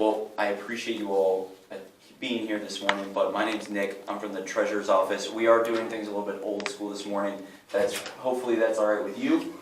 Well, I appreciate you all being here this morning, but my name's Nick. I'm from the Treasurer's Office. We are doing things a little bit old school this morning. Hopefully that's all right with you.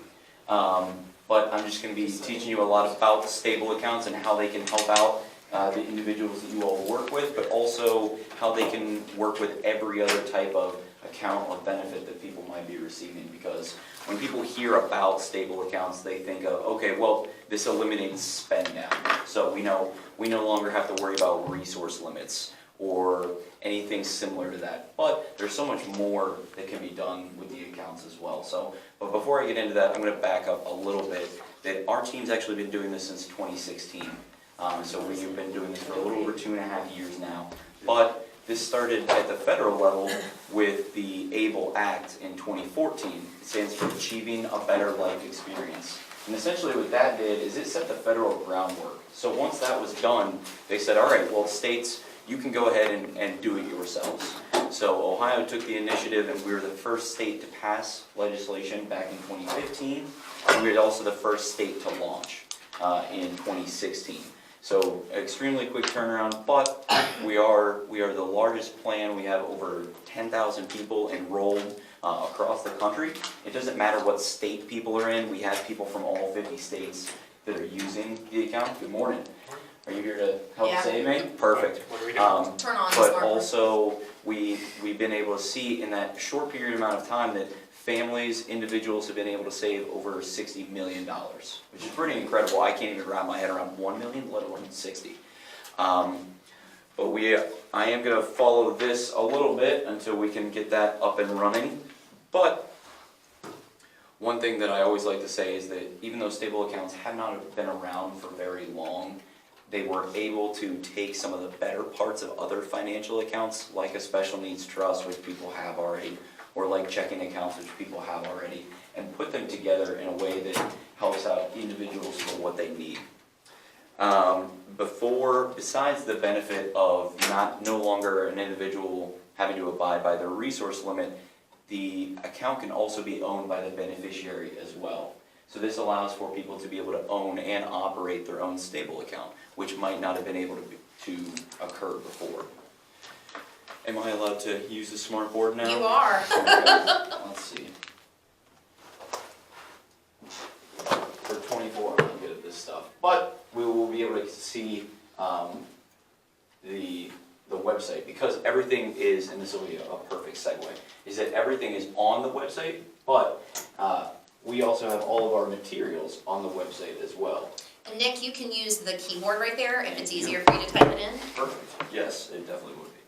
But I'm just going to be teaching you a lot about stable accounts and how they can help out the individuals that you all work with, but also how they can work with every other type of account or benefit that people might be receiving. Because when people hear about stable accounts, they think of, okay, well, this eliminates spend down. So we no longer have to worry about resource limits or anything similar to that. But there's so much more that can be done with the accounts as well. But before I get into that, I'm going to back up a little bit. That our team's actually been doing this since 2016. So we've been doing this for a little over 2.5 years now. But this started at the federal level with the ABLE Act in 2014. It stands for Achieving a Better Life Experience. And essentially what that did is it set the federal groundwork. So once that was done, they said, all right, well, states, you can go ahead and do it yourselves. So Ohio took the initiative, and we were the first state to pass legislation back in 2015, and we were also the first state to launch in 2016. So extremely quick turnaround, but we are the largest plan. We have over 10,000 people enrolled across the country. It doesn't matter what state people are in. We have people from all 50 states that are using the account. Good morning. Are you here to help save me? Perfect. What are we doing? Turn on But the also, we've been able to see in that short period amount of time that families, individuals have been able to save over $60 million, which is pretty incredible. I can't even wrap my head around 1 million, let alone 60. But I am going to follow this a little bit until we can get that up and running. But one thing that I always like to say is that even though stable accounts have not been around for very long, they were able to take some of the better parts of other financial accounts, like a special needs trust, which people have already, or like checking accounts, which people have already, and put them together in a way that helps out individuals for what they need. Besides the benefit of no longer an individual having to abide by their resource limit, the account can also be owned by the beneficiary as well. So this allows for people to be able to own and operate their own stable account, which might not have been able to occur before. Am I allowed to use the smart board now? You are. Okay, let's see. For 24, I'm not good at this stuff. But we will be able to see the website, because everything is, and this will be a perfect segue, is that everything is on the website, but we also have all of our materials on the website as well. And Nick, you can use the keyboard right there if it's easier for you to type it in. Perfect. Yes, it definitely would be.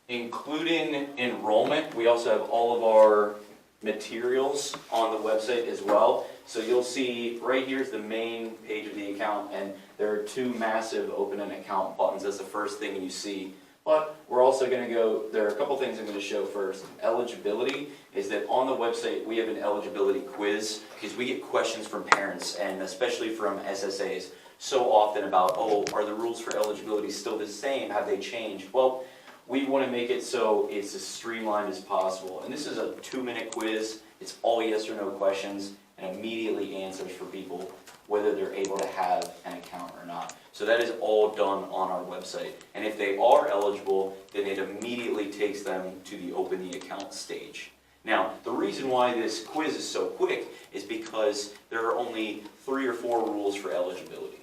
Including enrollment, we also have all of our materials on the website as well. So you'll see right here is the main page of the account, and there are two massive open an account buttons. That's the first thing you see. But we're also going to go, there are a couple things I'm going to show first. Eligibility is that on the website we have an eligibility quiz, because we get questions from parents, and especially from SSAs, so often about, oh, are the rules for eligibility still the same? Have they changed? Well, we want to make it so it's as streamlined as possible. And this is a 2-minute quiz. It's all yes or no questions, and immediately answers for people whether they're able to have an account or not. So that is all done on our website. And if they are eligible, then it immediately takes them to the open the account stage. Now, the reason why this quiz is so quick is because there are only 3 or 4 rules for eligibility.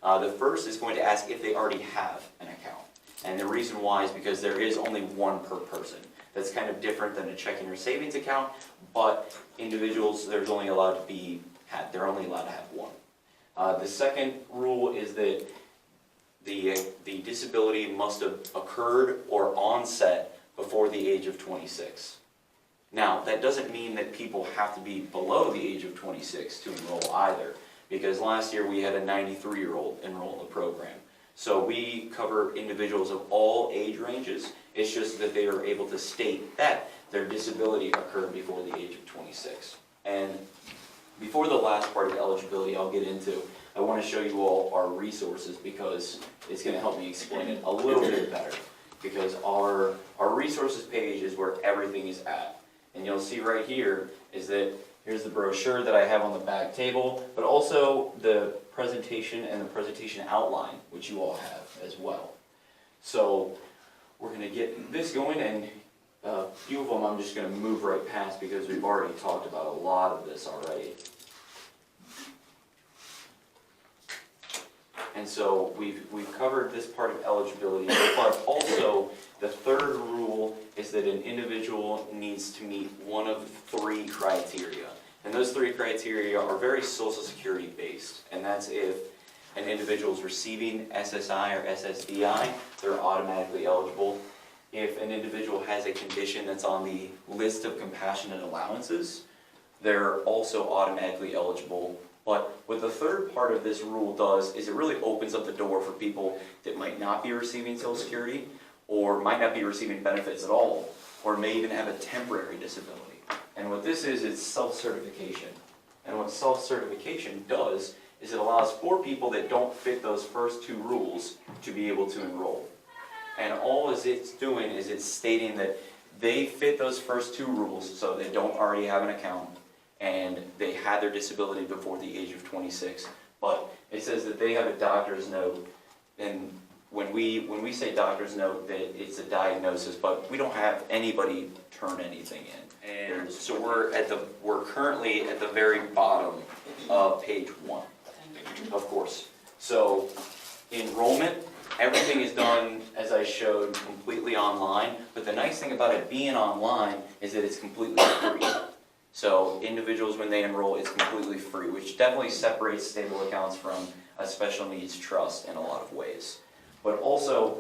The first is going to ask if they already have an account. And the reason why is because there is only one per person. That's kind of different than a checking or savings account, but individuals, they're only allowed to have one. The second rule is that the disability must have occurred or onset before the age of 26. Now, that doesn't mean that people have to be below the age of 26 to enroll either, because last year we had a 93-year-old enroll in the program. So we cover individuals of all age ranges. It's just that they are able to state that their disability occurred before the age of 26. And before the last part of eligibility I'll get into, I want to show you all our resources, because it's going to help me explain it a little bit better. Because our resources page is where everything is at. And you'll see right here is that Here's the brochure that I have on the back table, but also the presentation and the presentation outline, which you all have as well. So we're going to get this going, and a few of them I'm just going to move right past because we've already talked about a lot of this already. And so we've covered this part of eligibility, but also the third rule is that an individual needs to meet one of 3 criteria. And those 3 criteria are very Social Security based, and that's if an individual is receiving SSI or SSDI, they're automatically eligible. If an individual has a condition that's on the list of compassionate allowances, they're also automatically eligible. But what the third part of this rule does is it really opens up the door for people that might not be receiving Social Security, or might not be receiving benefits at all, or may even have a temporary disability. And what this is, it's self-certification. And what self-certification does is it allows for people that don't fit those first 2 rules to be able to enroll. And all it's doing is it's stating that they fit those first 2 rules, so they don't already have an account, and they had their disability before the age of 26. But it says that they have a doctor's note, and when we say doctor's note, that it's a diagnosis, but we don't have anybody turn anything in. And so we're currently at the very bottom of page 1, of course. So enrollment, everything is done, as I showed, completely online. But the nice thing about it being online is that it's completely free. So individuals, when they enroll, it's completely free, which definitely separates stable accounts from a special needs trust in a lot of ways. But also,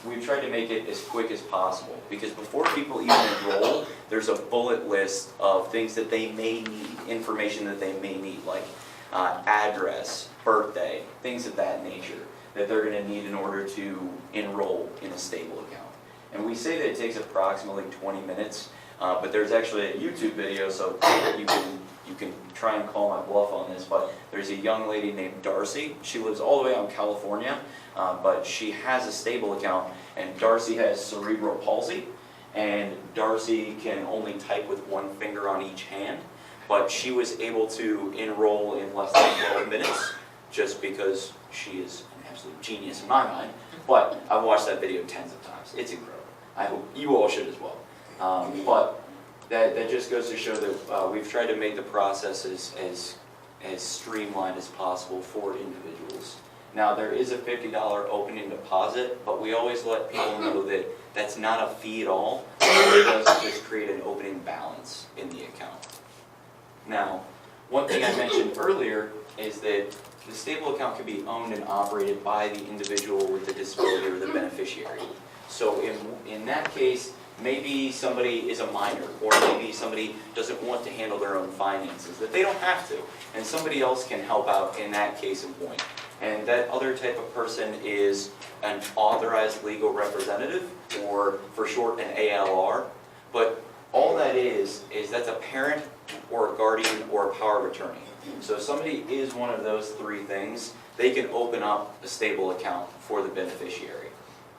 we've tried to make it as quick as possible, because before people even enroll, there's a bullet list of things that they may need, information that they may need, like address, birthday, things of that nature, that they're going to need in order to enroll in a stable account. And we say that it takes approximately 20 minutes, but there's actually a YouTube video, so you can try and call my bluff on this, but there's a young lady named Darcy. She lives all the way out in California, but she has a stable account, and Darcy has cerebral palsy, and Darcy can only type with 1 finger on each hand, but she was able to enroll in less than 12 minutes, just because she is an absolute genius in my mind. But I've watched that video tens of times. It's incredible. I hope you all should as well. But that just goes to show that we've tried to make the process as streamlined as possible for individuals. Now, there is a $50 opening deposit, but we always let people know that that's not a fee at all. All it does is just create an opening balance in the account. Now, one thing I mentioned earlier is that the stable account can be owned and operated by the individual with the disability or the beneficiary. So in that case, maybe somebody is a minor, or maybe somebody doesn't want to handle their own finances, that they don't have to, and somebody else can help out in that case in point. And that other type of person is an authorized legal representative, or for short, an ALR. But all that is that's a parent or a guardian or a power of attorney. So if somebody is one of those 3 things, they can open up a stable account for the beneficiary.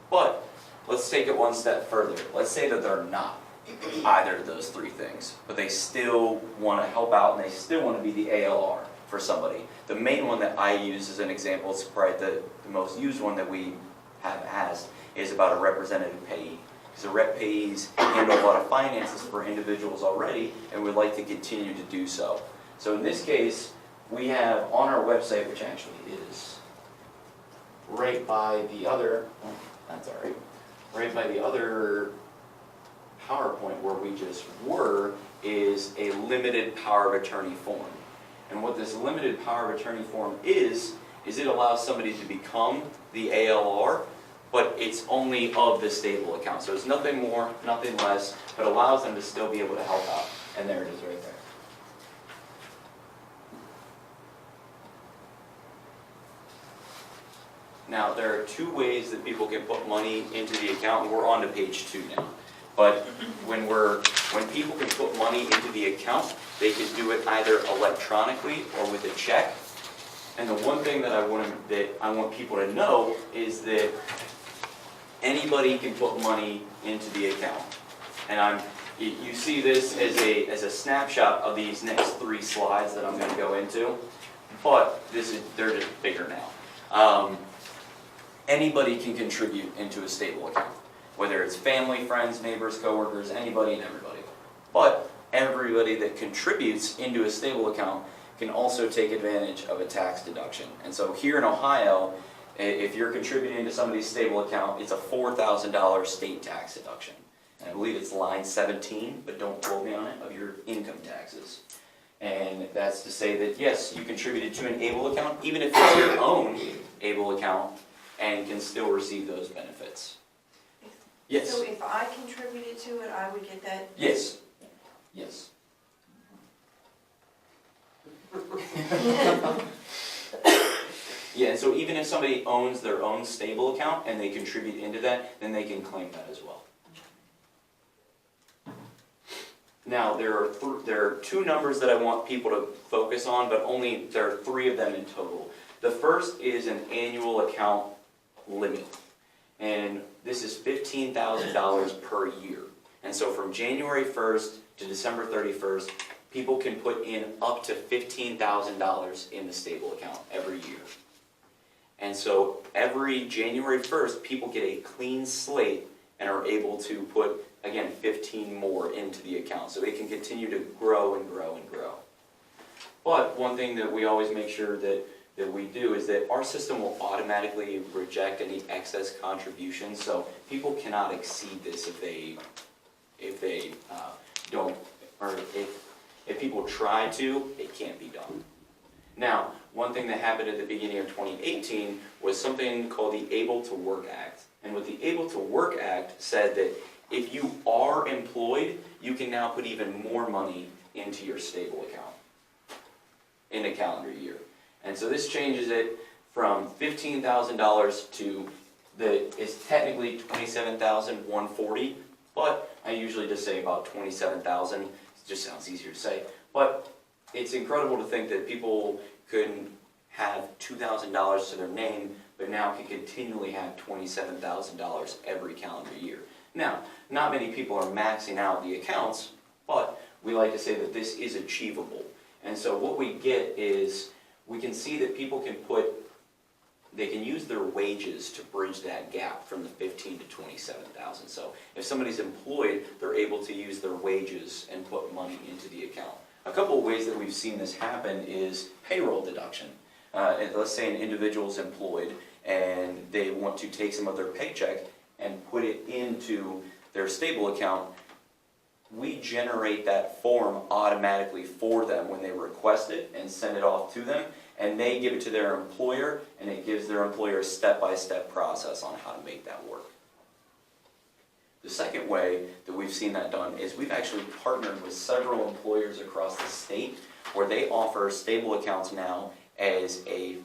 But let's take it one step further. Let's say that they're not either of those 3 things, but they still want to help out and they still want to be the ALR for somebody. The main one that I use as an example, it's probably the most used one that we have asked, is about a representative payee. Because the rep payees handle a lot of finances for individuals already, and would like to continue to do so. So in this case, we have on our website, which actually is right by the other, oh, that's all right, right by the other PowerPoint where we just were, is a limited power of attorney form. And what this limited power of attorney form is it allows somebody to become the ALR, but it's only of the stable account. So it's nothing more, nothing less, but allows them to still be able to help out. And there it is right there. Now, there are 2 ways that people can put money into the account, and we're on to page 2 now. But when people can put money into the account, they can do it either electronically or with a check. And the one thing that I want people to know is that anybody can put money into the account. And You see this as a snapshot of these next 3 slides that I'm going to go into, but they're just bigger now. Anybody can contribute into a stable account, whether it's family, friends, neighbors, coworkers, anybody and everybody. But everybody that contributes into a stable account can also take advantage of a tax deduction. And so here in Ohio, if you're contributing to somebody's stable account, it's a $4,000 state tax deduction. And I believe it's line 17, but don't quote me on it, of your income taxes. And that's to say that, yes, you contributed to an ABLE account, even if it's your own ABLE account, and can still receive those benefits. Yes? So if I contributed to it, I would get that? Yes. Yes. Yeah, and so even if somebody owns their own stable account and they contribute into that, then they can claim that as well. Now, there are 2 numbers that I want people to focus on, but there are 3 of them in total. The first is an annual account limit, and this is $15,000 per year. And so from January 1st to December 31st, people can put in up to $15,000 in the stable account every year. And so every January 1st, people get a clean slate and are able to put, again, 15 more into the account. So it can continue to grow and grow and grow. But one thing that we always make sure that we do is that our system will automatically reject any excess contributions. So people cannot exceed this if they don't, or if people try to, it can't be done. Now, one thing that happened at the beginning of 2018 was something called the Able to Work Act. And what the Able to Work Act said that if you are employed, you can now put even more money into your stable account in a calendar year. And so this changes it from $15,000 to it's technically $27,140, but I usually just say about $27,000. It just sounds easier to say. But it's incredible to think that people couldn't have $2,000 to their name, but now can continually have $27,000 every calendar year. Now, not many people are maxing out the accounts, but we like to say that this is achievable. And so what we get is, we can see that people they can use their wages to bridge that gap from the $15,000 to $27,000. So if somebody's employed, they're able to use their wages and put money into the account. A couple of ways that we've seen this happen is payroll deduction. Let's say an individual's employed and they want to take some of their paycheck and put it into their stable account. We generate that form automatically for them when they request it and send it off to them, and they give it to their employer, and it gives their employer a step-by-step process on how to make that work. The second way that we've seen that done is we've actually partnered with several employers across the state where they offer stable accounts now as a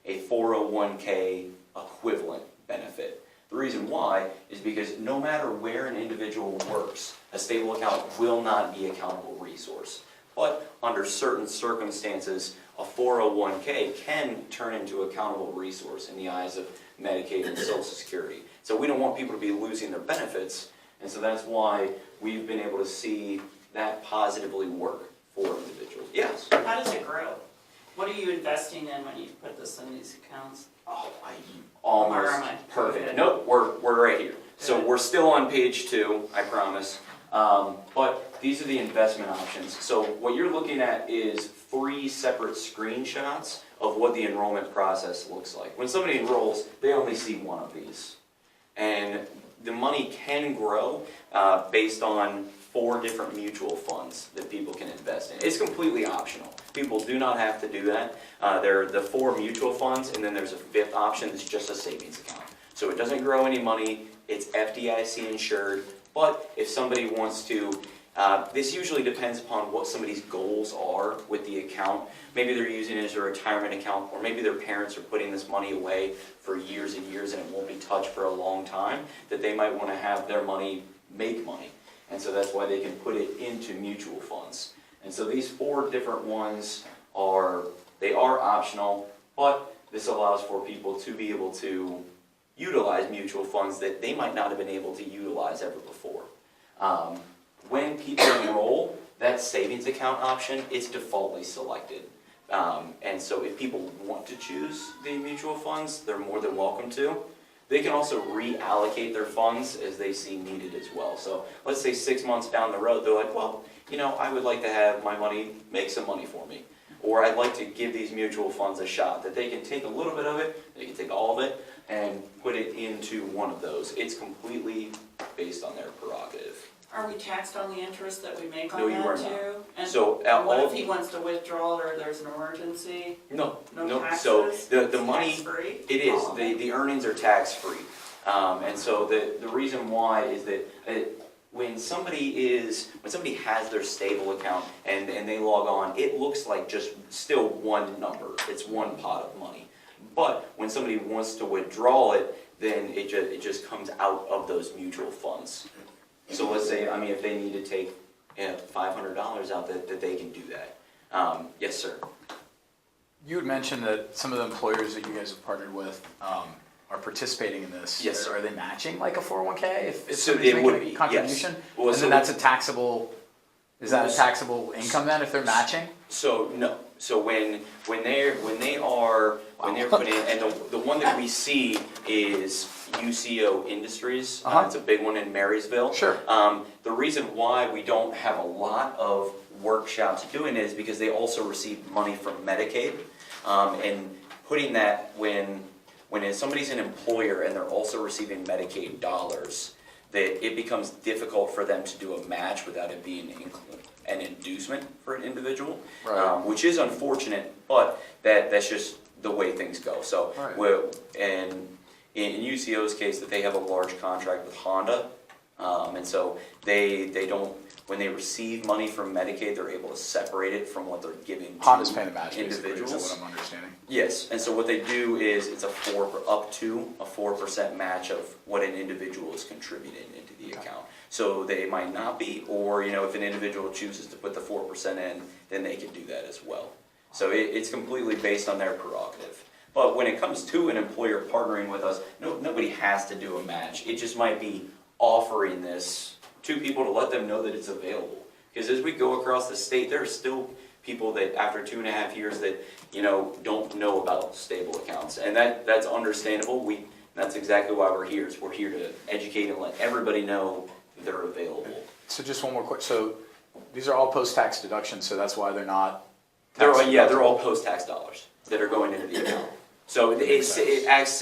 401k equivalent benefit. The reason why is because no matter where an individual works, a stable account will not be a countable resource. But under certain circumstances, a 401k can turn into a countable resource in the eyes of Medicaid and Social Security. So we don't want people to be losing their benefits, and so that's why we've been able to see that positively work for individuals. Yes? How does it grow? What are you investing in when you put this in these accounts? Oh, Where am I? perfect. Good. Nope, we're right here. So Good. we're still on page 2, I promise. But these are the investment options. So what you're looking at is 3 separate screenshots of what the enrollment process looks like. When somebody enrolls, they only see one of these. And the money can grow based on 4 different mutual funds that people can invest in. It's completely optional. People do not have to do that. There are the 4 mutual funds, and then there's a 5th option that's just a savings account. So it doesn't grow any money, it's FDIC insured, but if somebody wants to, this usually depends upon what somebody's goals are with the account. Maybe they're using it as a retirement account, or maybe their parents are putting this money away for years and years and it won't be touched for a long time, that they might want to have their money make money. And so that's why they can put it into mutual funds. And so these 4 different ones are optional, but this allows for people to be able to utilize mutual funds that they might not have been able to utilize ever before. when people enroll, that savings account option is defaultly selected. And so if people want to choose the mutual funds, they're more than welcome to. They can also reallocate their funds as they see needed as well. So let's say 6 months down the road, they're like, well, you know, I would like to have my money make some money for me. Or I'd like to give these mutual funds a shot, that they can take a little bit of it, they can take all of it, and put it into one of those. It's completely based on their prerogative. Are we taxed on the interest that we make No, on you that are too? not. And So, and what all- if he wants to withdraw or there's an emergency? No, No no, taxes? so the It's money, tax-free? it is, All of it? the earnings are tax-free. And so the reason why is that when somebody has their stable account and they log on, it looks like just still one number, it's one pot of money. But when somebody wants to withdraw it, then it just comes out of those mutual funds. So let's say, I mean, if they need to take $500 out, that they can do that. Yes, sir. You had mentioned that some of the employers that you guys have partnered with are participating in this. Yes, sir. Are they matching like a 401k if So somebody's it would making be, a contribution? yes. Well, And so- then that's a taxable, is that a taxable income then if they're matching? So no. So when they are put in, and the one that we see is UCO Industries. Uh-huh. It's a big one in Marysville. Sure. The reason why we don't have a lot of workshops doing it is because they also receive money from Medicaid, and putting that when somebody's an employer and they're also receiving Medicaid dollars, that it becomes difficult for them to do a match without it being an inducement for an individual, Right. Which is unfortunate, but that's just the way things go. So, Right. in UCO's case, that they have a large contract with Honda, and so they don't. When they receive money from Medicaid, they're able to separate it from what they're giving to Honda's paying the match basically, is individuals. that what I'm understanding? Yes, and so what they do is it's up to a 4% match of what an individual is contributing into the account. So they might not be, or if an individual chooses to put the 4% in, then they can do that as well. So it's completely based on their prerogative. But when it comes to an employer partnering with us, nobody has to do a match. It just might be offering this to people to let them know that it's available. Because as we go across the state, there are still people that after 2.5 years that don't know about stable accounts, and that's understandable. That's exactly why we're here. Is we're here to educate and let everybody know that they're available. So just one more question. So these are all post-tax deductions, so that's why they're not They're tax they're all deductible? post-tax dollars that are going into the account. So it acts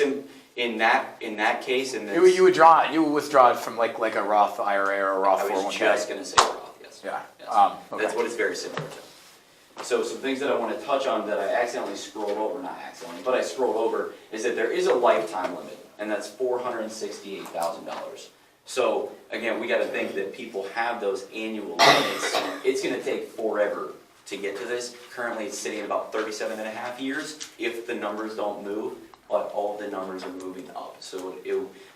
in that case, and You would withdraw it from like a Roth IRA or a Roth I 401k. was just going to say Roth, yes. Yeah. Yes. Okay. That's what it's very similar to. So some things that I want to touch on that I accidentally scrolled over, not accidentally, but I scrolled over, is that there is a lifetime limit, and that's $468,000. So again, we got to think that people have those annual limits. It's going to take forever to get to this. Currently, it's sitting at about 37.5 years if the numbers don't move, but all of the numbers are moving up. So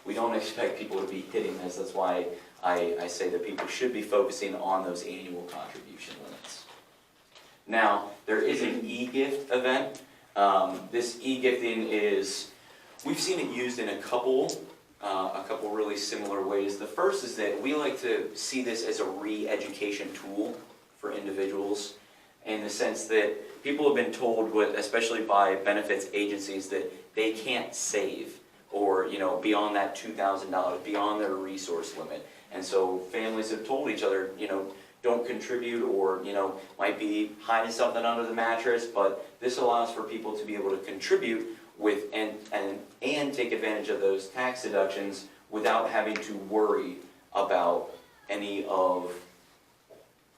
we don't expect people to be hitting this. That's why I say that people should be focusing on those annual contribution limits. Now, there is an e-gift event. This e-gifting is, we've seen it used in a couple really similar ways. The first is that we like to see this as a re-education tool for individuals, in the sense that people have been told, especially by benefits agencies, that they can't save or beyond that $2,000, beyond their resource limit. And so families have told each other, don't contribute, or might be hiding something under the mattress, but this allows for people to be able to contribute with and take advantage of those tax deductions without having to worry about any of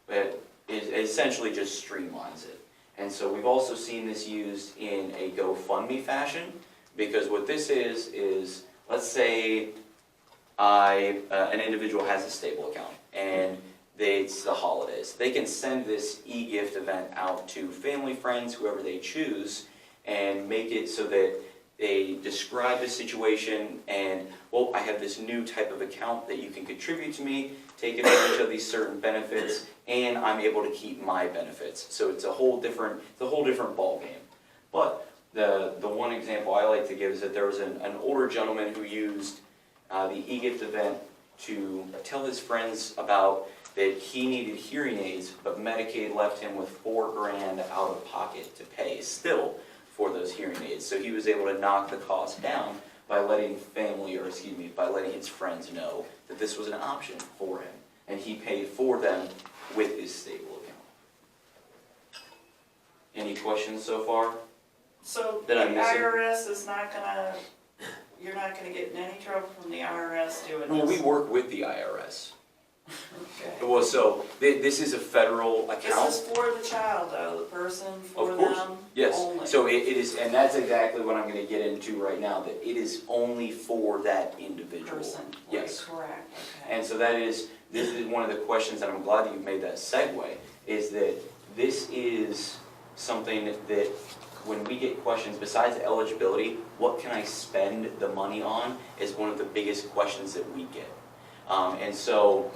it. Essentially just streamlines it. And so we've also seen this used in a GoFundMe fashion, because what this is let's say an individual has a stable account and it's the holidays. They can send this e-gift event out to family, friends, whoever they choose, and make it so that they describe the situation and, well, I have this new type of account that you can contribute to me, take advantage of these certain benefits, and I'm able to keep my benefits. So it's a whole different ball game. But the one example I like to give is that there was an older gentleman who used the e-gift event to tell his friends about that he needed hearing aids, but Medicaid left him with $4,000 out of pocket to pay still for those hearing aids. So he was able to knock the cost down by letting by letting his friends know that this was an option for him. And he paid for them with his stable account. Any questions so far? So the Did I miss it? IRS is not gonna, you're not gonna get in any trouble from the IRS doing this? Well, we work with the IRS. Okay. Well, so this is a federal account. This is for the child though, the person, for Of course, them yes. only. So it is, and that's exactly what I'm gonna get into right now, that it is only for that individual. Person, Yes. correct, okay. And so this is one of the questions, and I'm glad that you've made that segue, is that this is something that when we get questions, besides eligibility, what can I spend the money on, is one of the biggest questions that we get. And so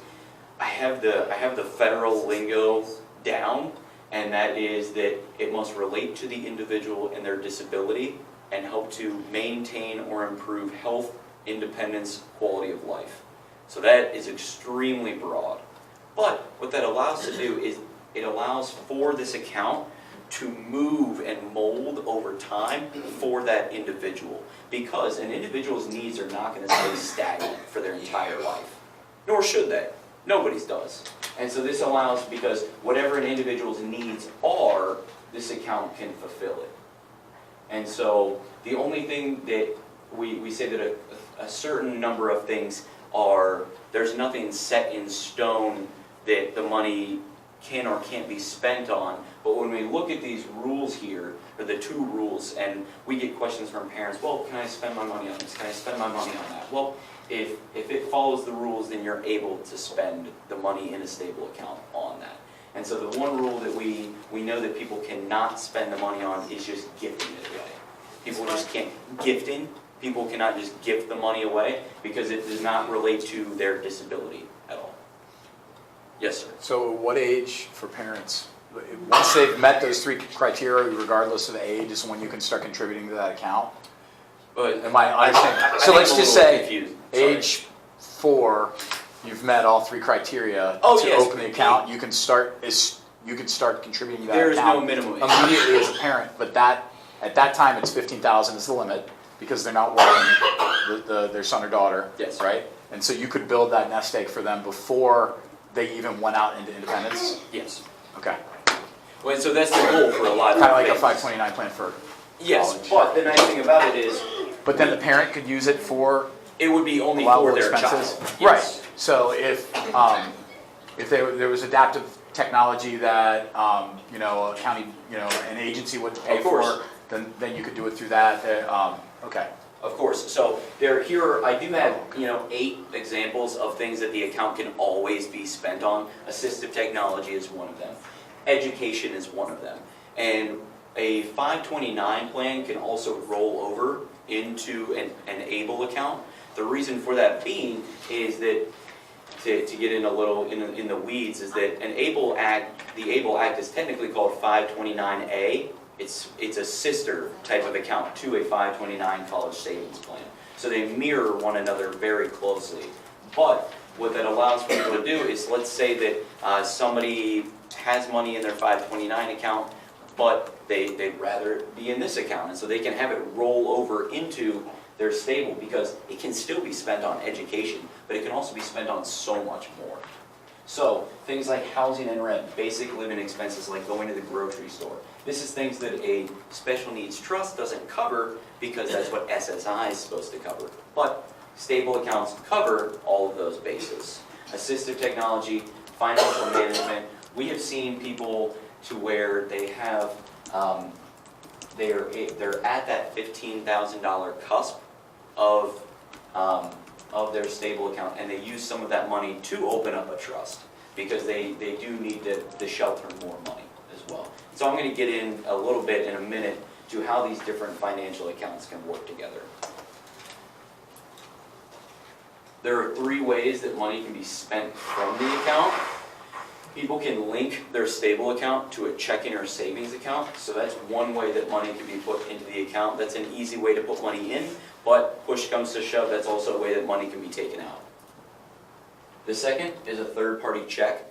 I have the federal lingo down, and that is that it must relate to the individual and their disability and help to maintain or improve health, independence, quality of life. So that is extremely broad. But what that allows to do is it allows for this account to move and mold over time for that individual. Because an individual's needs are not going to stay stagnant for their entire life. Nor should they. Nobody's does. And so this allows, because whatever an individual's needs are, this account can fulfill it. And so the only thing that we say that a certain number of things are, there's nothing set in stone that the money can or can't be spent on. But when we look at these rules here, or the two rules, and we get questions from parents, well, can I spend my money on this? Can I spend my money on that? Well, if it follows the rules, then you're able to spend the money in a stable account on that. And so the one rule that we know that people cannot spend the money on is just gifting it away. People just can't, people cannot just gift the money away because it does not relate to their disability at all. Yes, sir. So what age for parents, once they've met those three criteria, regardless of age, is when you can start contributing to that account? But Am I understanding? I So think let's I'm a just little say, confused. Sorry. age 4, you've met all three criteria Oh, to yes. open the account, you can start contributing to that There is account no minimum age. immediately as a parent, but at that time, it's 15,000 is the limit, because they're not working, their son or daughter, Yes. right? And so you could build that nest egg for them before they even went out into independence? Yes. Okay. Well, so that's the goal for a lot of Kind of like a things. 529 plan for Yes, college. but the nice thing about it is, But then the parent could use it for it would be only allowable for their expenses? child. Right. Yes. So if there was adaptive technology that, a county, an agency would pay Of course. for, then you could do it through that. Okay. Of course. So I do have 8 examples of things that the account can always be spent on. Assistive technology is one of them. Education is one of them. And a 529 plan can also roll over into an ABLE account. The reason for that being is that, to get in a little in the weeds, is that the ABLE Act is technically called 529A. It's a sister type of account to a 529 college savings plan. So they mirror one another very closely. But what that allows people to do is, let's say that somebody has money in their 529 account, but they'd rather be in this account. And so they can have it roll over into their stable, because it can still be spent on education, but it can also be spent on so much more. So things like housing and rent, basic living expenses like going to the grocery store. This is things that a special needs trust doesn't cover, because that's what SSI is supposed to cover. But stable accounts cover all of those bases. Assistive technology, financial management. We have seen people to where they have, they're at that $15,000 cusp of their stable account, and they use some of that money to open up a trust, because they do need to shelter more money as well. So I'm going to get in a little bit in a minute to how these different financial accounts can work together. There are 3 ways that money can be spent from the account. People can link their stable account to a checking or savings account. So that's one way that money can be put into the account. That's an easy way to put money in, but push comes to shove, that's also a way that money can be taken out. The second is a third-party check.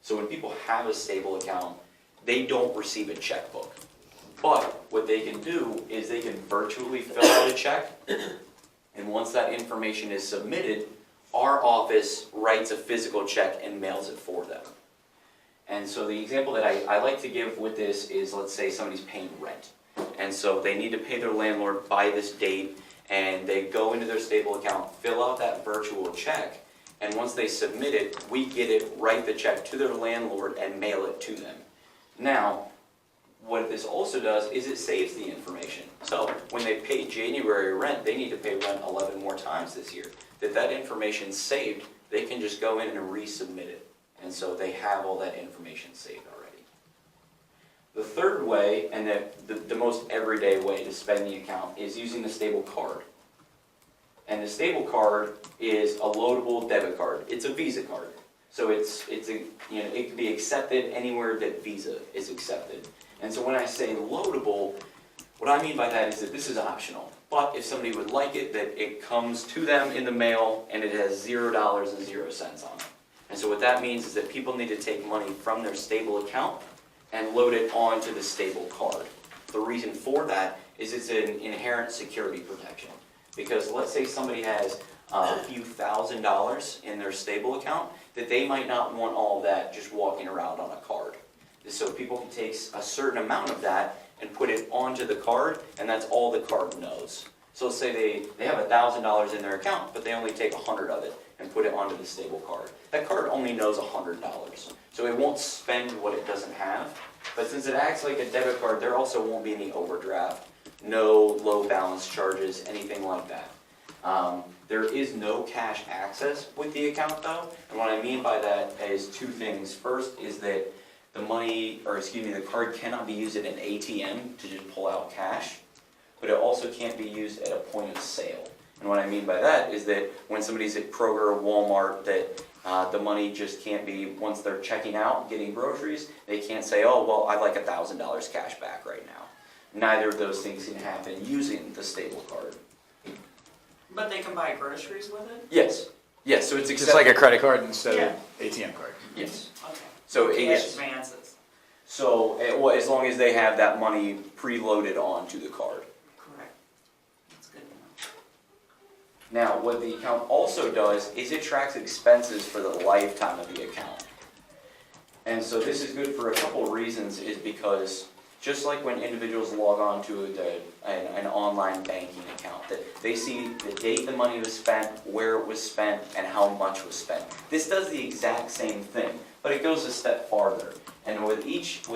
So when people have a stable account, they don't receive a checkbook. But what they can do is they can virtually fill out a check, and once that information is submitted, our office writes a physical check and mails it for them. And so the example that I like to give with this is, let's say somebody's paying rent. And so they need to pay their landlord by this date, and they go into their stable account, fill out that virtual check, and once they submit it, we get it, write the check to their landlord, and mail it to them. Now, what this also does is it saves the information. So when they pay January rent, they need to pay rent 11 more times this year. That information's saved, they can just go in and resubmit it. And so they have all that information saved already. The third way, and the most everyday way to spend the account, is using the stable card. And the stable card is a loadable debit card. It's a Visa card. So it can be accepted anywhere that Visa is accepted. And so when I say loadable, what I mean by that is that this is optional. But if somebody would like it, that it comes to them in the mail and it has $0.00 on it. And so what that means is that people need to take money from their stable account and load it onto the stable card. The reason for that is it's an inherent security protection. Because let's say somebody has a few $1,000s in their stable account, that they might not want all of that just walking around on a card. So people can take a certain amount of that and put it onto the card, and that's all the card knows. So let's say they have $1,000 in their account, but they only take 100 of it and put it onto the stable card. That card only knows $100. So it won't spend what it doesn't have, but since it acts like a debit card, there also won't be any overdraft, no low balance charges, anything like that. There is no cash access with the account though, and what I mean by that is two things. First is that the card cannot be used at an ATM to just pull out cash, but it also can't be used at a point of sale. And what I mean by that is that when somebody's at Kroger or Walmart, that the money just can't be, once they're checking out, getting groceries, they can't say, oh, well, I'd like $1,000 cash back right now. Neither of those things can happen using the stable card. But they can buy groceries with it? Yes, so it's Just like a credit card instead of ATM card. Yes. Okay. So Cash advances. well, as long as they have that money preloaded onto the card. Correct. That's good to know. Now, what the account also does is it tracks expenses for the lifetime of the account. And so this is good for a couple of reasons, is because just like when individuals log on to an online banking account, that they see the date the money was spent, where it was spent, and how much was spent. This does the exact same thing, but it goes a step farther. And with each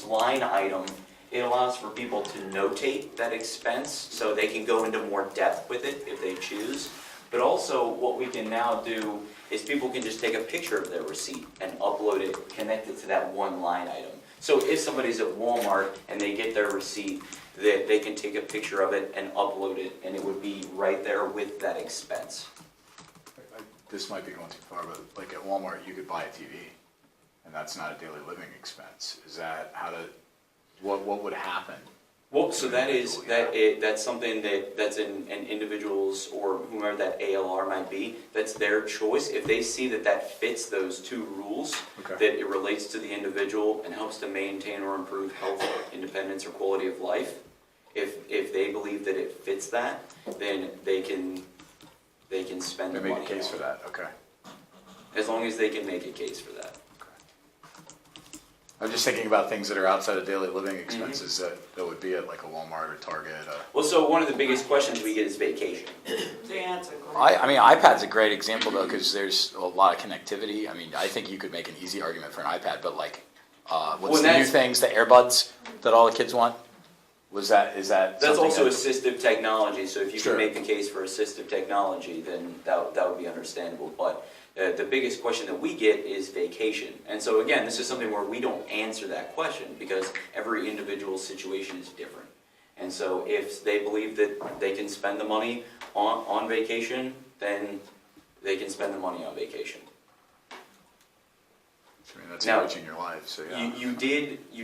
line item, it allows for people to notate that expense so they can go into more depth with it if they choose. But also what we can now do is people can just take a picture of their receipt and upload it, connect it to that one line item. So if somebody's at Walmart and they get their receipt, they can take a picture of it and upload it, and it would be right there with that expense. This might be going too far, but like at Walmart, you could buy a TV, and that's not a daily living expense. Is that what would happen? Well, so that's something that's an individual's or whomever that ALR might be, that's their choice. If they see that fits those two rules, Okay. that it relates to the individual and helps to maintain or improve health, independence, or quality of life, if they believe that it fits that, then they can spend the They money. make a case on for it. that, okay. As long as they can make a case for that. I'm just thinking about things that are outside of daily living expenses that would be at like a Walmart or Target. Well, so one of the biggest questions we get is vacation. Yeah, it's a great. I mean, iPad's a great example though, because there's a lot of connectivity. I mean, I think you could make an easy argument for an iPad, but like, what's the new things, the AirBuds that all the kids want? Is that That's also assistive technology, so if you Sure. can make the case for assistive technology, then that would be understandable. But the biggest question that we get is vacation. And so again, this is something where we don't answer that question because every individual situation is different. And so if they believe that they can spend the money on vacation, then they can spend the money on vacation. I mean, that's Now, enriching your life, so yeah. You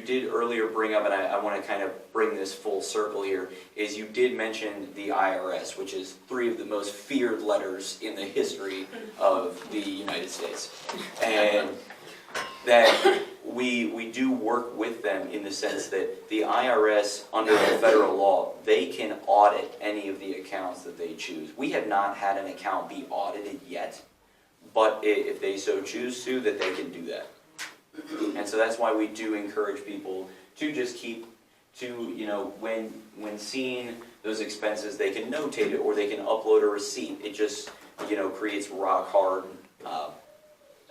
did earlier bring up, and I want to kind of bring this full circle here, is you did mention the IRS, which is 3 of the most feared letters in the history of the United States. And that we do work with them in the sense that the IRS, under the federal law, they can audit any of the accounts that they choose. We have not had an account be audited yet, but if they so choose to, that they can do that. And so that's why we do encourage people to just keep to, you know, when seeing those expenses, they can notate it or they can upload a receipt. It just, you know, creates rock hard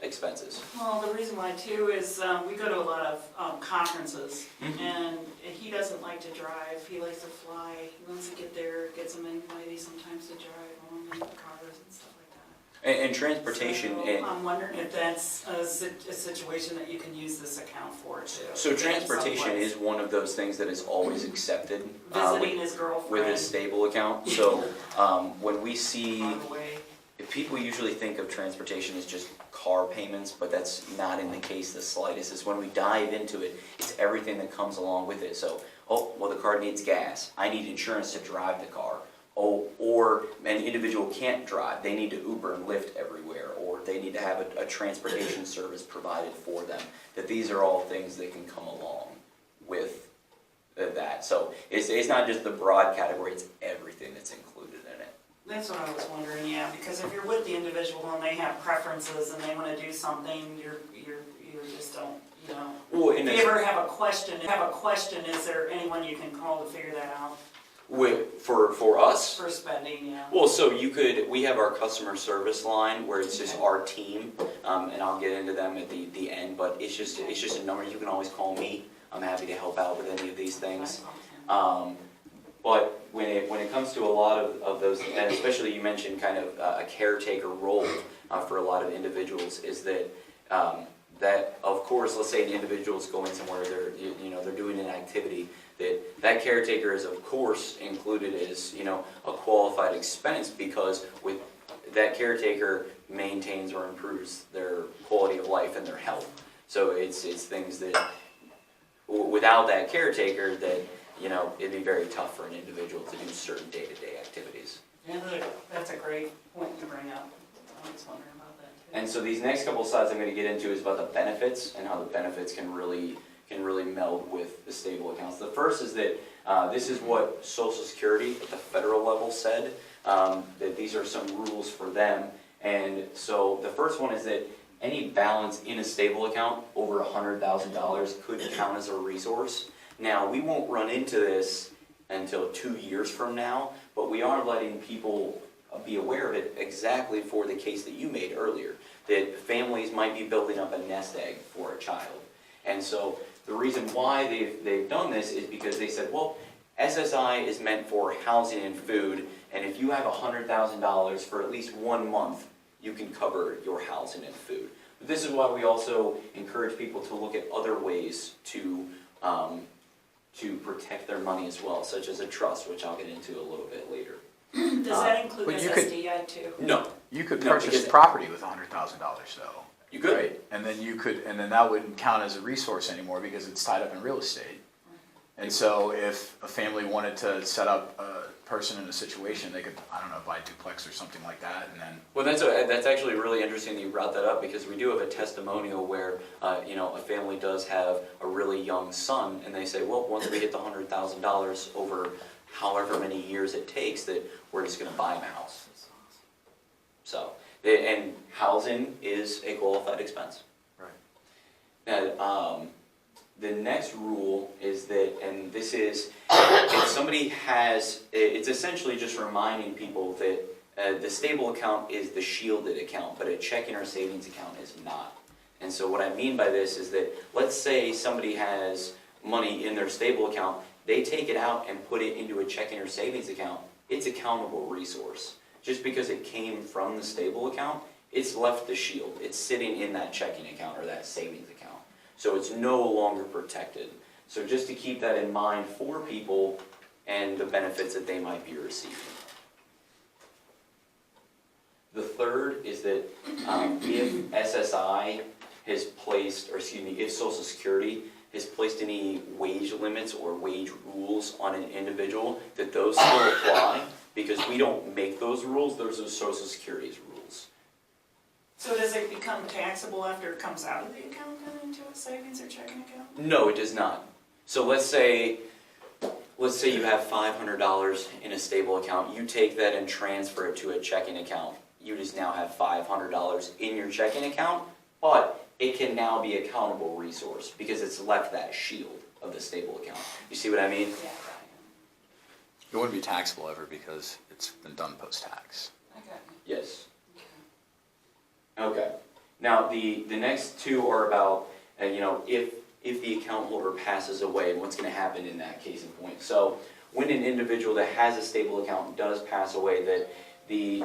expenses. Well, the reason why too is we go to a lot of conferences, and he doesn't like to drive. He likes to fly. He wants to get there, get some anxiety sometimes to drive on in the cars and stuff like that. And transportation. So I'm wondering if that's a situation that you can use this account for too. So transportation is one of those things that is always accepted Visiting his girlfriend. with a stable account. So when we see, On the way. people usually think of transportation as just car payments, but that's not in the case the slightest. Is when we dive into it, it's everything that comes along with it. So, oh, well, the car needs gas. I need insurance to drive the car. Oh, or an individual can't drive. They need to Uber and Lyft everywhere, or they need to have a transportation service provided for them. That these are all things that can come along with that. So it's not just the broad category, it's everything that's included in it. That's what I was wondering, yeah, because if you're with the individual and they have preferences and they want to do something, you just don't, you know. Well, If you ever have a question, is there anyone you can call to figure that out? For us? For spending, yeah. Well, so we have our customer service line where it's just our team, and I'll get into them at the end, but it's just a number. You can always call me. I'm happy to help out with any of these things. But when it comes to a lot of those, and especially you mentioned kind of a caretaker role for a lot of individuals, is that that of course, let's say the individual is going somewhere, they're doing an activity, that caretaker is of course included as a qualified expense, because with that caretaker maintains or improves their quality of life and their health. So it's things that without that caretaker, that it'd be very tough for an individual to do certain day-to-day activities. Yeah, that's a great point you bring up. I was wondering about that too. And so these next couple slides I'm going to get into is about the benefits and how the benefits can really meld with the stable accounts. The first is that this is what Social Security at the federal level said, that these are some rules for them. And so the first one is that any balance in a stable account over $100,000 could count as a resource. Now, we won't run into this until 2 years from now, but we are letting people be aware of it exactly for the case that you made earlier, that families might be building up a nest egg for a child. And so the reason why they've done this is because they said, well, SSI is meant for housing and food, and if you have $100,000 for at least 1 month, you can cover your housing and food. But this is why we also encourage people to look at other ways to protect their money as well, such as a trust, which I'll get into a little bit later. Does that include but you could- SSDI too? No. You could No, purchase because- property with $100,000 though. You could. Right? And then that wouldn't count as a resource anymore because it's tied up in real estate. And so if a family wanted to set up a person in a situation, they could, I don't know, buy a duplex or something like that, and then. Well, that's actually really interesting that you brought that up, because we do have a testimonial where a family does have a really young son, and they say, well, once we hit the $100,000 over however many years it takes, that we're just going to buy him a house. So, and housing is a qualified expense. Right. Now, the next rule is that, and this is, if somebody has, it's essentially just reminding people that the stable account is the shielded account, but a checking or savings account is not. And so what I mean by this is that, let's say somebody has money in their stable account, they take it out and put it into a checking or savings account, it's a countable resource. Just because it came from the stable account, it's left the shield. It's sitting in that checking account or that savings account. So it's no longer protected. So just to keep that in mind for people and the benefits that they might be receiving. The third is that if SSI has placed, or excuse me, if Social Security has placed any wage limits or wage rules on an individual, that those still apply, because we don't make those rules, those are Social Security's rules. So does it become taxable after it comes out of the account then into a savings or checking account? No, it does not. So let's say you have $500 in a stable account, you take that and transfer it to a checking account. You just now have $500 in your checking account, but it can now be a countable resource because it's left that shield of the stable account. You see what I mean? Yeah, It wouldn't be taxable ever because it's been done post-tax. I got Yes. you. Okay. Now, the next two are about, if the account holder passes away, and what's going to happen in that case in point. So, when an individual that has a stable account does pass away, that the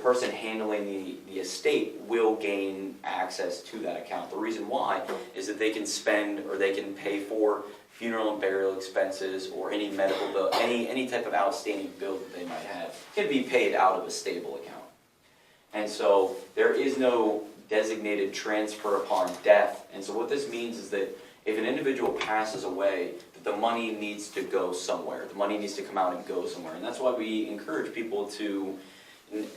person handling the estate will gain access to that account. The reason why is that they can spend, or they can pay for funeral and burial expenses, or any medical bill, any type of outstanding bill that they might have, can be paid out of a stable account. And so there is no designated transfer upon death. And so what this means is that if an individual passes away, that the money needs to go somewhere. The money needs to come out and go somewhere. And that's why we encourage people to,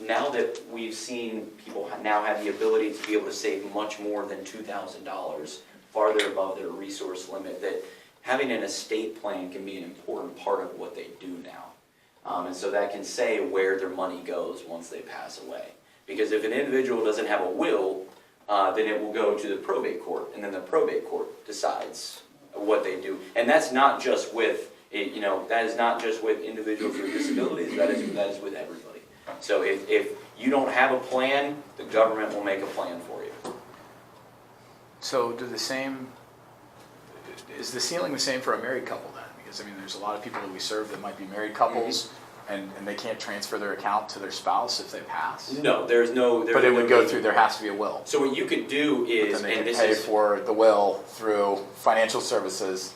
now that we've seen people now have the ability to be able to save much more than $2,000, farther above their resource limit, that having an estate plan can be an important part of what they do now. And so that can say where their money goes once they pass away. Because if an individual doesn't have a will, then it will go to the probate court, and then the probate court decides what they do. And that's not just with, that is not just with individuals with disabilities, that is with everybody. So if you don't have a plan, the government will make a plan for you. So is the ceiling the same for a married couple then? Because there's a lot of people that we serve that might be married couples, and they can't transfer their account to their spouse if they pass? No, there's no... But it would go through, there has to be a will. So what you could do is, Then they and can this pay is... for the will through financial services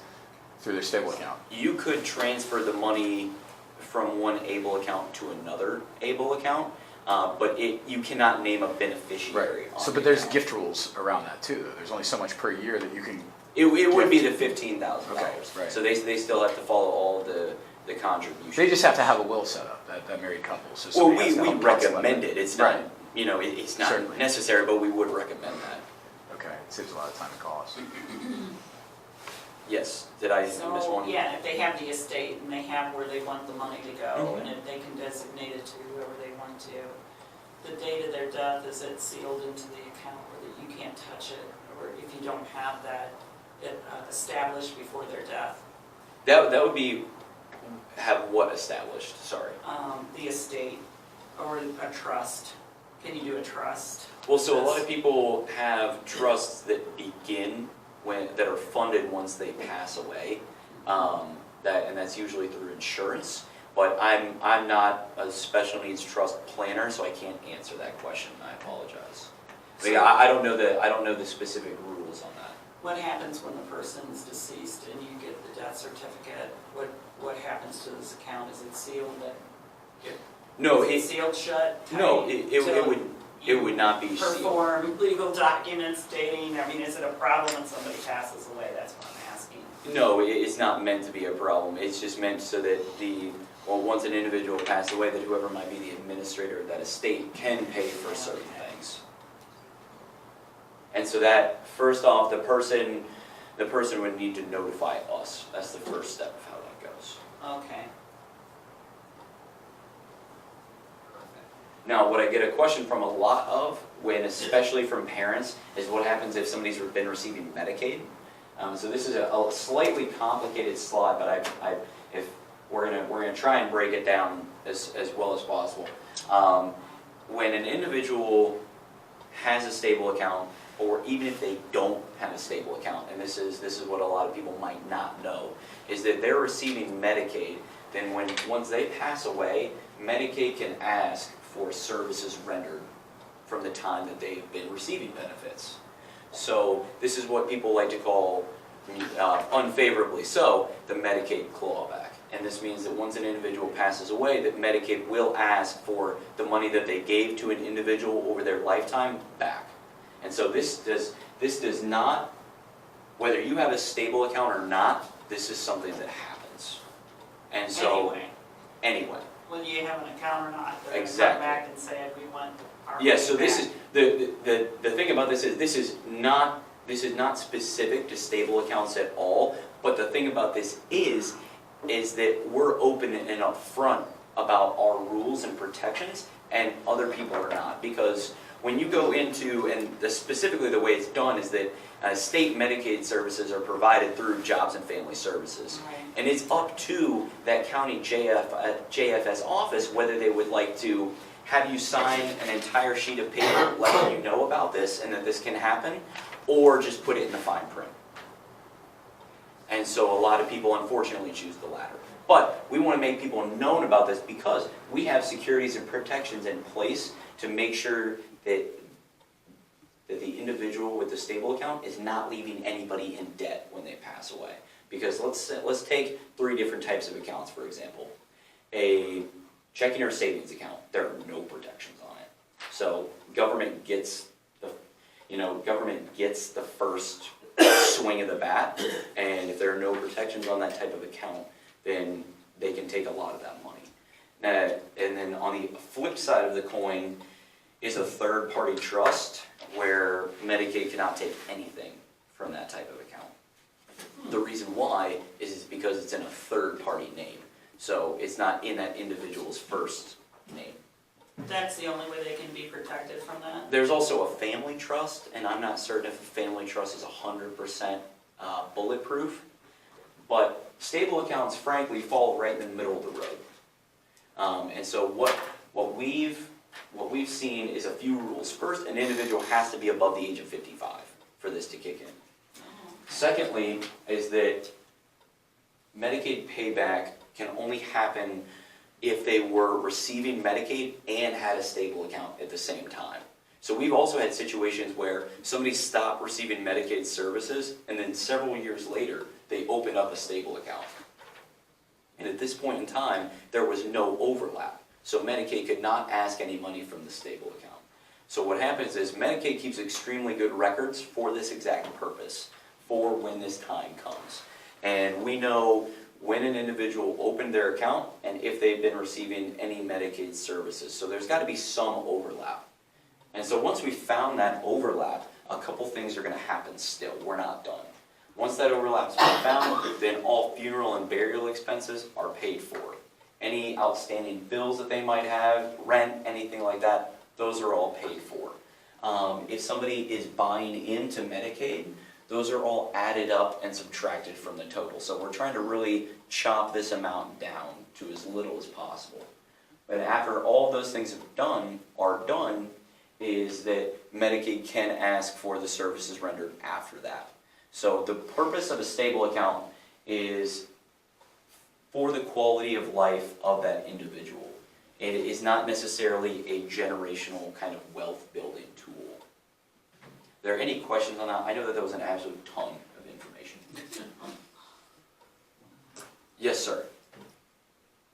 through their stable account. You could transfer the money from one ABLE account to another ABLE account, but you cannot name a beneficiary. on So, the but there's account. gift rules around that too, though. There's only so much per year that you can... It would be the $15,000. Okay, right. So they still have to follow all the contributions. They just have to have a will set up, that married couple. So Well, somebody has we to help counsel recommend them. it. It's not, Right. It's not Certainly. necessary, but we would recommend that. Okay, it saves a lot of time and cost. Yes. Did I miss So, one? yeah, if they have the estate and they have where they want the money to go, Mhm. and if they can designate it to whoever they want to, the date of their death, is it sealed into the account where that you can't touch it, or if you don't have that established before their death? That would be, have what established? Sorry. The estate, or a trust. Can you do a trust? Well, so a lot of people have trusts that begin that are funded once they pass away, and that's usually through insurance. But I'm not a special needs trust planner, so I can't answer that question. I apologize. But yeah, I don't know the specific rules on that. What happens when the person's deceased and you get the death certificate? What happens to this account? Is it sealed? No, Is it sealed shut? no, tight, it till would not be sealed. perform legal documents stating, is it a problem when somebody passes away? That's what I'm asking. No, it's not meant to be a problem. It's just meant so that once an individual passes away, that whoever might be the administrator of that estate can pay for certain things. And so that, first off, the person would need to notify us. That's the first step of how that goes. Okay. Now, what I get a question from a lot of, especially from parents, is what happens if somebody's been receiving Medicaid. So this is a slightly complicated slide, but if we're gonna try and break it down as well as possible. When an individual has a stable account, or even if they don't have a stable account, and this is what a lot of people might not know, is that they're receiving Medicaid. Then once they pass away, Medicaid can ask for services rendered from the time that they've been receiving benefits. So this is what people like to call, unfavorably so, the Medicaid clawback. And this means that once an individual passes away, that Medicaid will ask for the money that they gave to an individual over their lifetime back. And so this does not, whether you have a stable account or not, this is something that happens. And so, anyway. Whether you have an account or not, they're gonna come Exactly. back and say, we want our Yes, so money this back. is, the thing about this is not specific to stable accounts at all, but the thing about this is that we're open and upfront about our rules and protections, and other people are not. Because when you go into, and specifically the way it's done is that state Medicaid services are provided through Jobs and Family Services. Right. And it's up to that county JFS office whether they would like to have you sign an entire sheet of paper letting you know about this and that this can happen, or just put it in the fine print. And so a lot of people unfortunately choose the latter. But we want to make people known about this because we have securities and protections in place to make sure that the individual with the stable account is not leaving anybody in debt when they pass away. Because let's take 3 different types of accounts, for example. A checking or savings account, there are no protections on it. So government gets the first swing of the bat, and if there are no protections on that type of account, then they can take a lot of that money. And then on the flip side of the coin is a third-party trust where Medicaid cannot take anything from that type of account. The reason why is because it's in a third-party name. So it's not in that individual's first name. That's the only way they can be protected from that? There's also a family trust, and I'm not certain if a family trust is 100% bulletproof, but stable accounts, frankly, fall right in the middle of the road. And so what we've seen is a few rules. First, an individual has to be above the age of 55 for this to kick in. Secondly, is that Medicaid payback can only happen if they were receiving Medicaid and had a stable account at the same time. So we've also had situations where somebody stopped receiving Medicaid services and then several years later, they opened up a stable account. And at this point in time, there was no overlap. So Medicaid could not ask any money from the stable account. So what happens is Medicaid keeps extremely good records for this exact purpose, for when this time comes. And we know when an individual opened their account and if they've been receiving any Medicaid services. So there's got to be some overlap. And so once we found that overlap, a couple things are going to happen still. We're not done. Once that overlap's been found, then all funeral and burial expenses are paid for. Any outstanding bills that they might have, rent, anything like that, those are all paid for. If somebody is buying into Medicaid, those are all added up and subtracted from the total. So we're trying to really chop this amount down to as little as possible. But after all those things are done, is that Medicaid can ask for the services rendered after that. So the purpose of a stable account is for the quality of life of that individual. It is not necessarily a generational kind of wealth building tool. Are there any questions on that? I know that was an absolute ton of information. Yes, sir.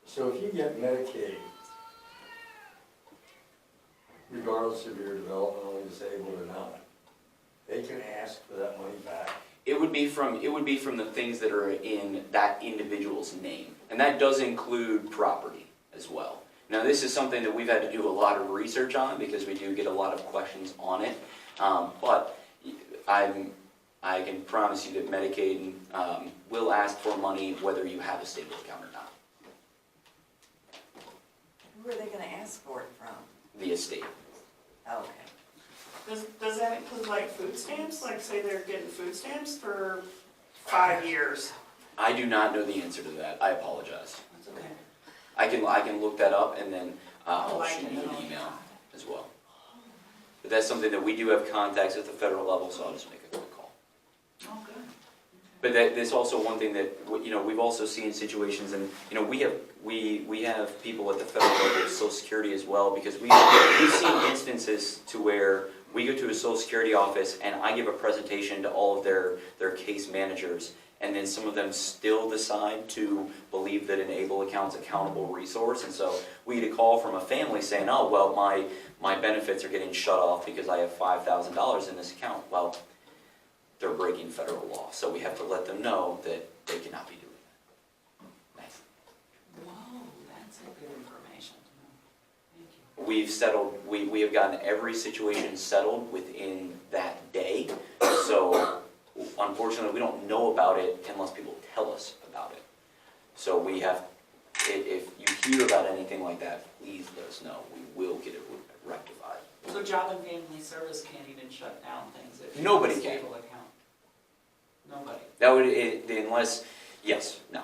So if you get Medicaid, regardless if you're developmentally disabled or not, they can ask for that money back? It would be from the things that are in that individual's name. And that does include property as well. Now this is something that we've had to do a lot of research on because we do get a lot of questions on it. But I can promise you that Medicaid will ask for money whether you have a stable account or not. Who are they gonna ask for it from? The estate. Okay. Does that include like food stamps? Like say they're getting food stamps for 5 years? I do not know the answer to that. I apologize. That's okay. I can look that up and then I'll I shoot can you an know. email as well. But that's something that we do have contacts at the federal level, so I'll just make a quick call. Oh, good. But that's also one thing that, we've also seen situations, and, we have people at the federal level of Social Security as well, because we've seen instances to where we go to a Social Security office and I give a presentation to all of their case managers, and then some of them still decide to believe that an ABLE account's accountable resource. And so we get a call from a family saying, oh, well, my benefits are getting shut off because I have $5,000 in this account. Well, they're breaking federal law, so we have to let them know that they cannot be doing that. Nice. Whoa, that's a good information to know. Thank you. We've settled, we have gotten every situation settled within that day. So unfortunately, we don't know about it unless people tell us about it. So we have, if you hear about anything like that, please let us know. We will get it rectified. So Job and Family Service can't even shut down things if you Nobody have a can. stable account? Nobody. That would, unless, yes, no.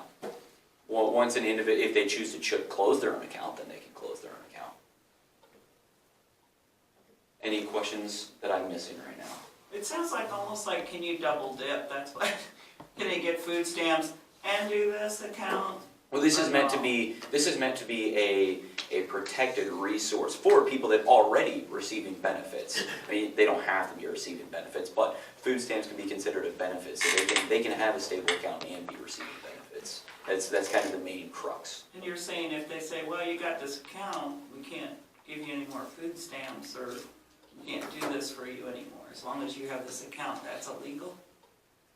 Well, once an individual, if they choose to close their own account, then they can close their own account. Any questions that I'm missing right now? It sounds like almost like, can you double dip? That's why, can they get food stamps and do this account? Well, this is meant to be a protected resource for people that already receiving benefits. I mean, they don't have to be receiving benefits, but food stamps can be considered a benefit, so they can have a stable account and be receiving benefits. That's kind of the main crux. And you're saying if they say, well, you got this account, we can't give you any more food stamps, or we can't do this for you anymore, as long as you have this account, that's illegal?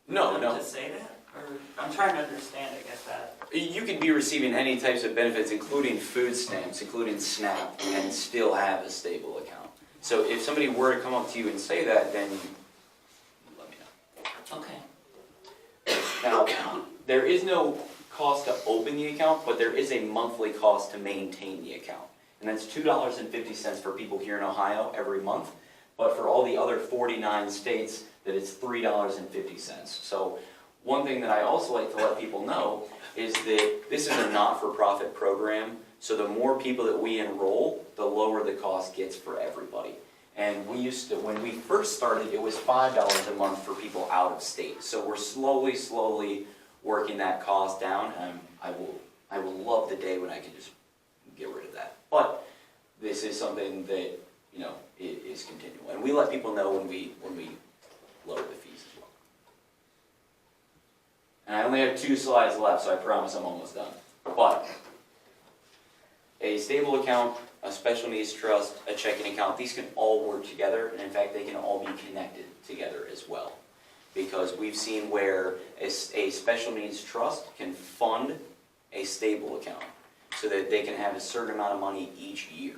No, For them no. to say that? Or, I'm trying to understand, I guess, that. You can be receiving any types of benefits, including food stamps, including SNAP, and still have a stable account. So if somebody were to come up to you and say that, then you let me know. Okay. Now, there is no cost to open the account, but there is a monthly cost to maintain the account. And that's $2.50 for people here in Ohio every month. But for all the other 49 states, that it's $3.50. So one thing that I also like to let people know is that this is a not-for-profit program. So the more people that we enroll, the lower the cost gets for everybody. And we used to, when we first started, it was $5 a month for people out of state. So we're slowly working that cost down. And I will love the day when I can just get rid of that. But this is something that, you know, is continual. And we let people know when we lower the fees as well. And I only have 2 slides left, so I promise I'm almost done. But a stable account, a special needs trust, a checking account, these can all work together, and in fact, they can all be connected together as well. Because we've seen where a special needs trust can fund a stable account so that they can have a certain amount of money each year.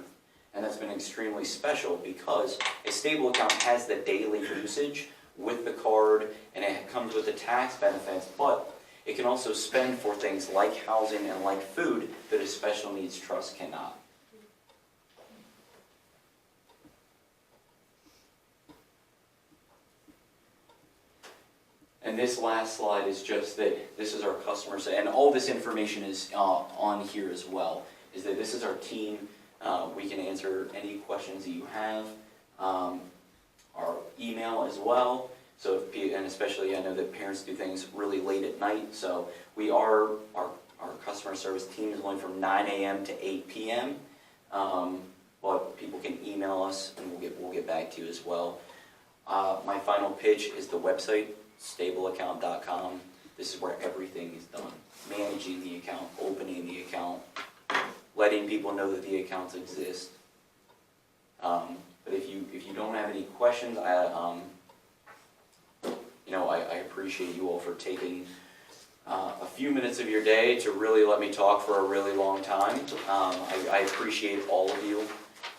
And that's been extremely special because a stable account has the daily usage with the card, and it comes with the tax benefits, but it can also spend for things like housing and like food that a special needs trust cannot. And this last slide is just that this is our customers, and all this information is on here as well, is that this is our team. We can answer any questions that you have. Our email as well. So, and especially I know that parents do things really late at night. So our customer service team is only from 9 a.m. to 8 p.m. But people can email us and we'll get back to you as well. My final pitch is the website, stableaccount.com. This is where everything is done. Managing the account, opening the account, letting people know that the accounts exist. But if you don't have any questions, I appreciate you all for taking a few minutes of your day to really let me talk for a really long time. I appreciate all of you.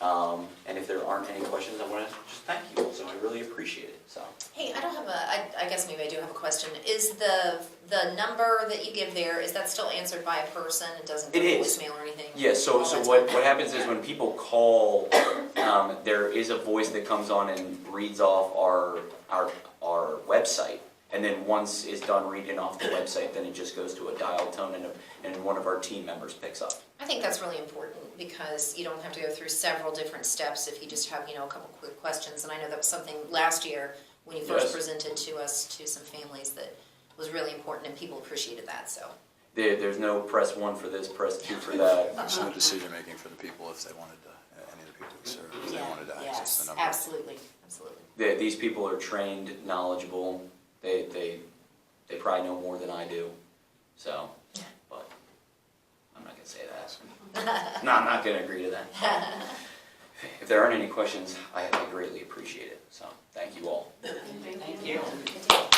And if there aren't any questions, I want to just thank you. So I really appreciate it. So. Hey, I don't have I guess maybe I do have a question. Is the number that you give there, is that still answered by a person? It doesn't go to voicemail or anything? Yes, so what happens is when people call, there is a voice that comes on and reads off our website. And then once it's done reading off the website, then it just goes to a dial tone and one of our team members picks up. I think that's really important because you don't have to go through several different steps if you just have, a couple quick questions. And I know that was something last year when you first presented to us, to some families, that was really important and people appreciated that, so. There's no press 1 for this, press 2 for that. There's no decision making for the people if they wanted to, any of the people we serve, if they wanted to access the number. Absolutely. These people are trained, knowledgeable. They they probably know more than I do, so, but I'm not gonna say that. No, I'm not gonna agree to that. If there aren't any questions, I greatly appreciate it, so thank you all. Thank you. Good deal.